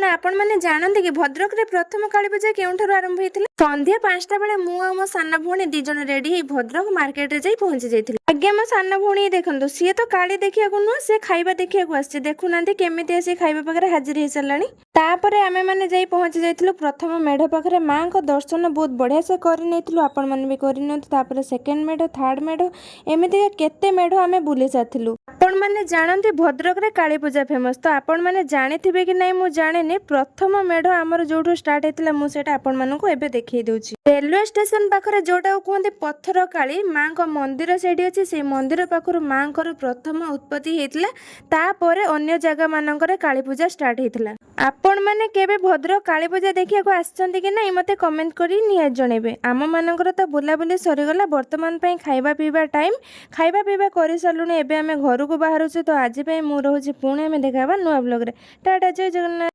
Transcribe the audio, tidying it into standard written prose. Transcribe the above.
कौन आपण मैंने जानते कि भद्रक रे प्रथम काली पूजा केउठारु आरंभ होइतिला? संध्या 5टा बेले मु आ मो साना भौणी दी जण रेडी हे भद्रक मार्केट रे जाई पहुंची जाइथिले। आज्ञा मो साना भौणी देखंतु सिए तो काली देखिया को नुह से खाइबा देखिया को आछि देखु नांती केमिति आसी खाइबा पाखरे हाजिर हे सरलाणी। तापरे आमे माने जाई पहुंची जाइथिलु प्रथम मेढ पाखरे मां को दर्शन बहुत बढ़िया से करि नेथिलु आपण माने भी करि नथु। तापरे सेकंड मेढ थर्ड मेढ एमिति केते मेढ आमे बुली साथिलु। आपण माने जानते भद्रक रे काली पूजा फेमस तो आपण माने जानिथिबे कि नाही मु जानेनी। प्रथम मेढ हमर जोठु स्टार्ट हेतिला मु सेटा आपण मानकु एबे देखै दउची। रेलवे स्टेशन पाखरे जोटा कहते पत्थर काली मां को मंदिर सेठी अछि से मंदिर पाखरु मां को प्रथम उत्पत्ति हेतिला। तापरे अन्य जगह मानकरे काली पूजा स्टार्ट हेतिला। आपण माने केबे भद्रक काली पूजा देखिया को आछंती कि नाही मते कमेंट करी निया जणेबे। आम मानकर तो बुलाबुली सरीगला वर्तमान पई खाइबा पीबा टाइम खाइबा पीबा करि सालुनी एबे आमे घर को बाहरुछु तो आज पई मु रहूची पुणे आमे देखाबा नुआ ब्लॉग रे। टाटा जय जगन्नाथ।